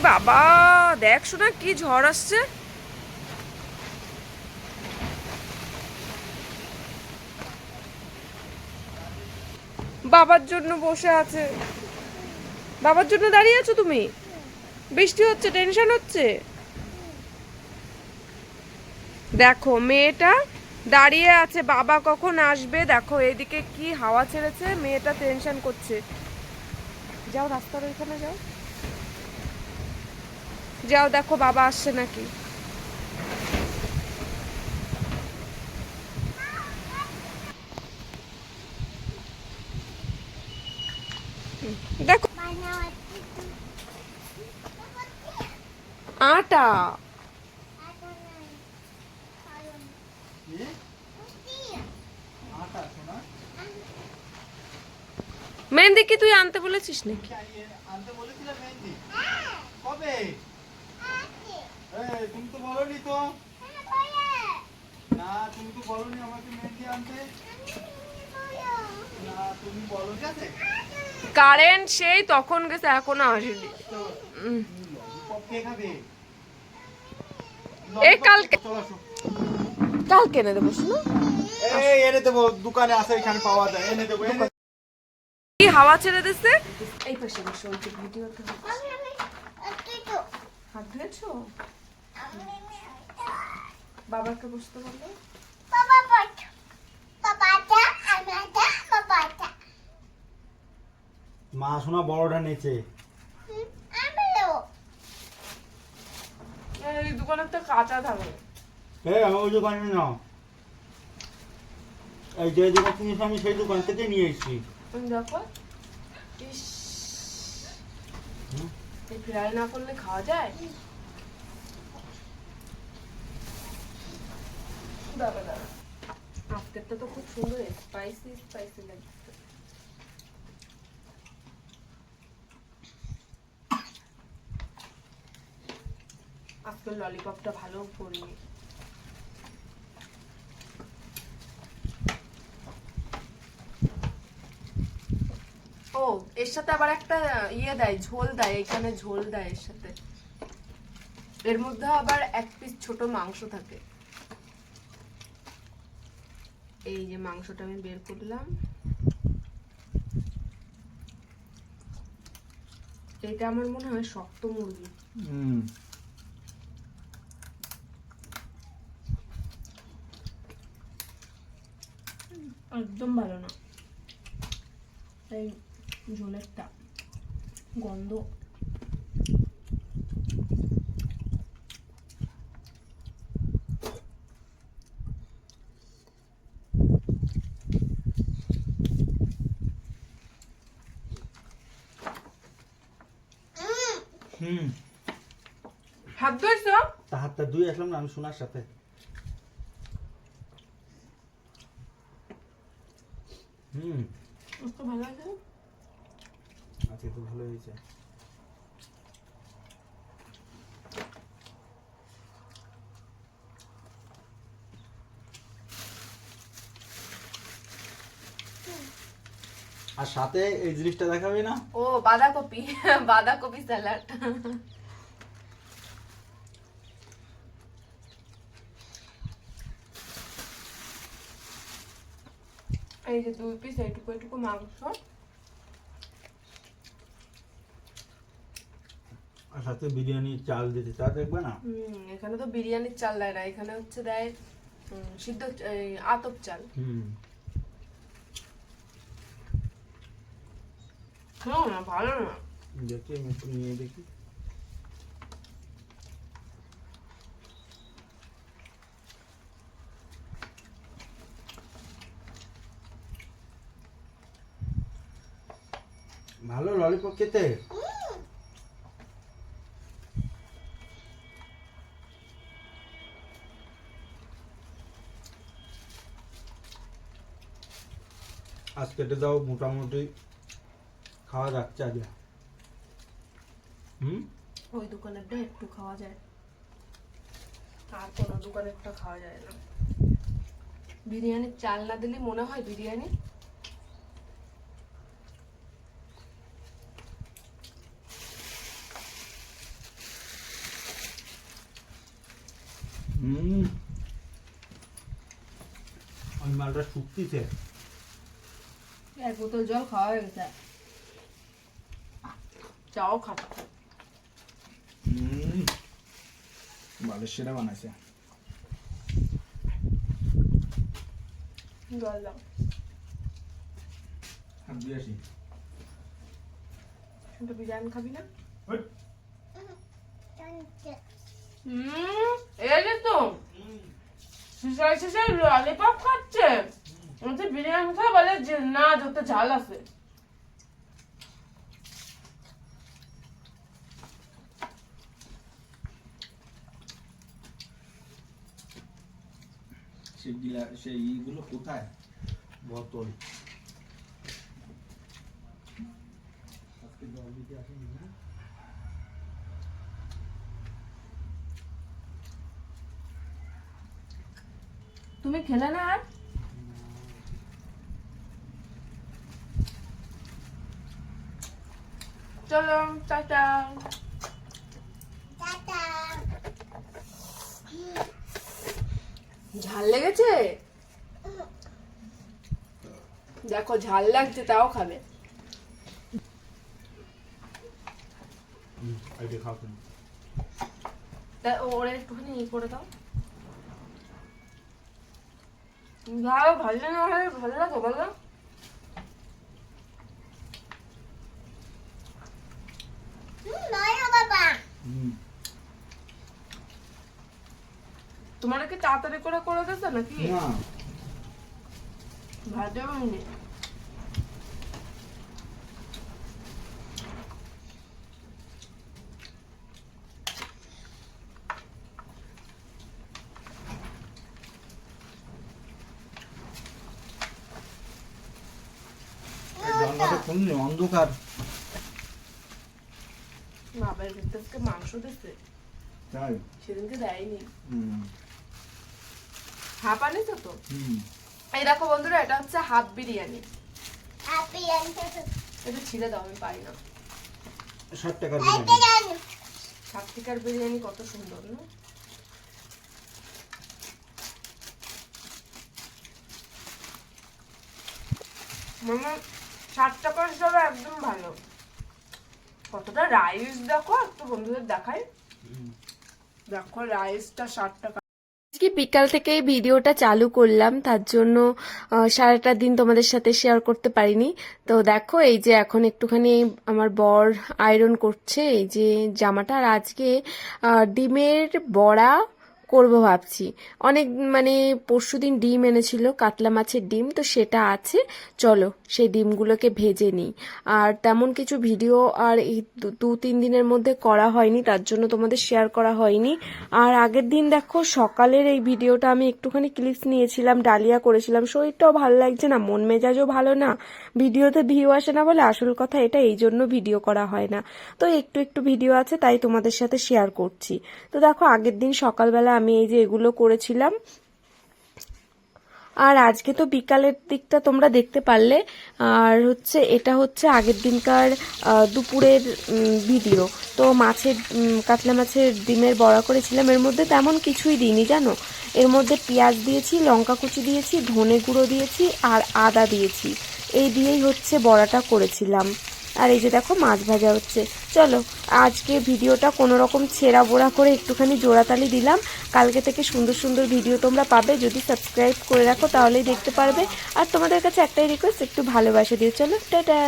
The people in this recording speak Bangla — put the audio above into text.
বাবা দেখ শোনা কি ঝড় আসছে। বাবার জন্য বসে আছে, বাবার জন্য দাঁড়িয়ে আছো তুমি? বৃষ্টি হচ্ছে, টেনশন হচ্ছে। দেখো মেয়েটা দাঁড়িয়ে আছে, বাবা কখন আসবে। দেখো এদিকে কি হাওয়া ছেড়েছে, মেয়েটা টেনশন করছে। যাও রাস্তার ওইখানে যাও, যাও দেখো বাবা আসছে নাকি। দেখো আটা মেহেন্দি কি তুই আনতে বলেছিস নাকি? আনতে বলেছিলাম মেহেন্দি কবে? তুমি তো বলোনি তো। না তুমি তো বলোনি আমাকে মেহেন্দি আনতে। না তুমি বলো, ঠিক আছে? কারেন্ট সেই তখন গেছে, এখনো আসেনি। কে খাবে? এই কালকে, চলো আসো। কালকে এনে দেবো শোনো। এই এনে দেবো, দোকানে আছে, এখানে পাওয়া যায়, এনে দেবো। কি হাওয়া ছেড়ে দিচ্ছে। এই পাশে বসো, ওই ভিডিওতে হাত ধুয়েছো? বাবাকে বসতে বললো। মা শোনা বড়টা নেচে। এই দোকানে একটা কাঁচা থাকে। আমি ওই দোকানে না, এই যে দোকান থেকে আমি সেই দোকান থেকে নিয়ে এসেছি। দেখো ইস, এই ফ্রাই না করলে খাওয়া যায়? দাদা দাদা আজকেরটা তো খুব সুন্দর স্পাইসি স্পাইসি লাগছে। আজকের ললিপপটা ভালো করিনি। ও এর সাথে আবার একটা ইয়ে দেয়, ঝোল দেয়, এখানে ঝোল দেয় এর সাথে। এর মধ্যে আবার এক পিস ছোট মাংস থাকে। এই যে মাংসটা আমি বের করলাম, এটা আমার মনে হয় শক্ত মুরগি। একদম ভালো না এই ঝোলেরটা, গন্ধ। হাত ধুয়েছো? হাতটা ধুয়ে আসলাম না আমি সোনার সাথে। ভালো আছে, আজকে তো ভালো হয়েছে। আর সাথে এই জিনিসটা দেখাবে না? ও বাঁধাকপি, বাঁধাকপি স্যালাড। এই যে 2 পিস এইটুকু এইটুকু মাংস, আর সাথে বিরিয়ানি চাল দিতে, তা দেখবে না? এখানে তো বিরিয়ানির চাল দেয় না, এখানে হচ্ছে দেয় সিদ্ধ আতপ চাল। না ভালো না। দেখি আমি একটু নিয়ে দেখি। ভালো ললিপপ খেতে। আজ কেটে দাও, মোটামুটি খাওয়া যাচ্ছে আজ। ওই দোকানেরটা একটু খাওয়া যায়, আর কোনো দোকানেরটা খাওয়া যায় না। বিরিয়ানির চাল না দিলে মনে হয় বিরিয়ানি। ওই মালটা শুকতিছে। এক বোতল জল খাওয়া হয়ে গেছে, চাও খাবো। ভালো সেরা বানাইছে। জল দাও। হাত দিয়ে আসি। একটু বিরিয়ানি খাবি না? এই যে তো শিশাই শিশাই ললিপপ খাচ্ছে, বলছে বিরিয়ানি খায়, বলে যে না যত ঝাল আছে। সেই ইগুলো কোথায়? বোতল আজকে জল দিতে আসেনি না? তুমি খেলে না আর? চলো টাটা। ঝাল লেগেছে? দেখো ঝাল লাগছে তাও খাবে। আইডে খাও তুমি। ওরা একটুখানি ই করে দাও। ঝাল ভালো না হলে ভালো লাগে বলো? তোমার কি তাড়াতাড়ি করে করে গেছে নাকি? না ভাজা হয়নি। জানলাটা খুলনি, অন্ধকার। বাবার ভিতরকে মাংস দিচ্ছে, তাই? সেদিনকে দেয়নি। হুম হাফ আনিছো তো? হুম। এই দেখো বন্ধুরা, এটা হচ্ছে হাফ বিরিয়ানি। এটা ছিঁড়ে দাও, আমি পাই না। 60 টাকার বিরিয়ানি। সাত্বিকার বিরিয়ানি কত সুন্দর না? মানে 60 টাকার হিসাবে একদম ভালো। কতটা রাইস দেখো, একটু বন্ধুদের দেখাই। দেখো রাইসটা 60 টাকা। আজকে বিকাল থেকে এই ভিডিওটা চালু করলাম, তার জন্য সারাটা দিন তোমাদের সাথে শেয়ার করতে পারিনি। তো দেখো এই যে এখন একটুখানি আমার বর আয়রন করছে এই যে জামাটা। আর আজকে ডিমের বড়া করব ভাবছি। অনেক মানে পরশুদিন ডিম এনেছিল, কাতলা মাছের ডিম, তো সেটা আছে। চলো সেই ডিমগুলোকে ভেজে নিই। আর তেমন কিছু ভিডিও আর এই 2-3 দিনের মধ্যে করা হয়নি, তার জন্য তোমাদের শেয়ার করা হয়নি। আর আগের দিন দেখো সকালের এই ভিডিওটা আমি একটুখানি ক্লিপস নিয়েছিলাম, ডালিয়া করেছিলাম। শরীরটাও ভালো লাগছে না, মন মেজাজও ভালো না, ভিডিওতে ভিউ আসে না বলে আসল কথা এটা, এই জন্য ভিডিও করা হয় না। তো একটু একটু ভিডিও আছে তাই তোমাদের সাথে শেয়ার করছি। তো দেখো আগের দিন সকালবেলা আমি এই যে এগুলো করেছিলাম। আর আজকে তো বিকালের দিকটা তোমরা দেখতে পারলে। আর হচ্ছে এটা হচ্ছে আগের দিনকার দুপুরের ভিডিও। তো মাছের কাতলা মাছের ডিমের বড়া করেছিলাম। এর মধ্যে তেমন কিছুই দিইনি জানো, এর মধ্যে পেঁয়াজ দিয়েছি, লঙ্কা কুচি দিয়েছি, ধনে গুঁড়ো দিয়েছি আর আদা দিয়েছি। এই দিয়েই হচ্ছে বড়াটা করেছিলাম। আর এই যে দেখো মাছ ভাজা হচ্ছে। চলো আজকে ভিডিওটা কোনো রকম ছেঁড়া বোড়া করে একটুখানি জোড়াতালি দিলাম। কালকে থেকে সুন্দর সুন্দর ভিডিও তোমরা পাবে, যদি সাবস্ক্রাইব করে রাখো তাহলেই দেখতে পারবে। আর তোমাদের কাছে একটাই রিকোয়েস্ট, একটু ভালোবাসা দিও। চলো টাটা।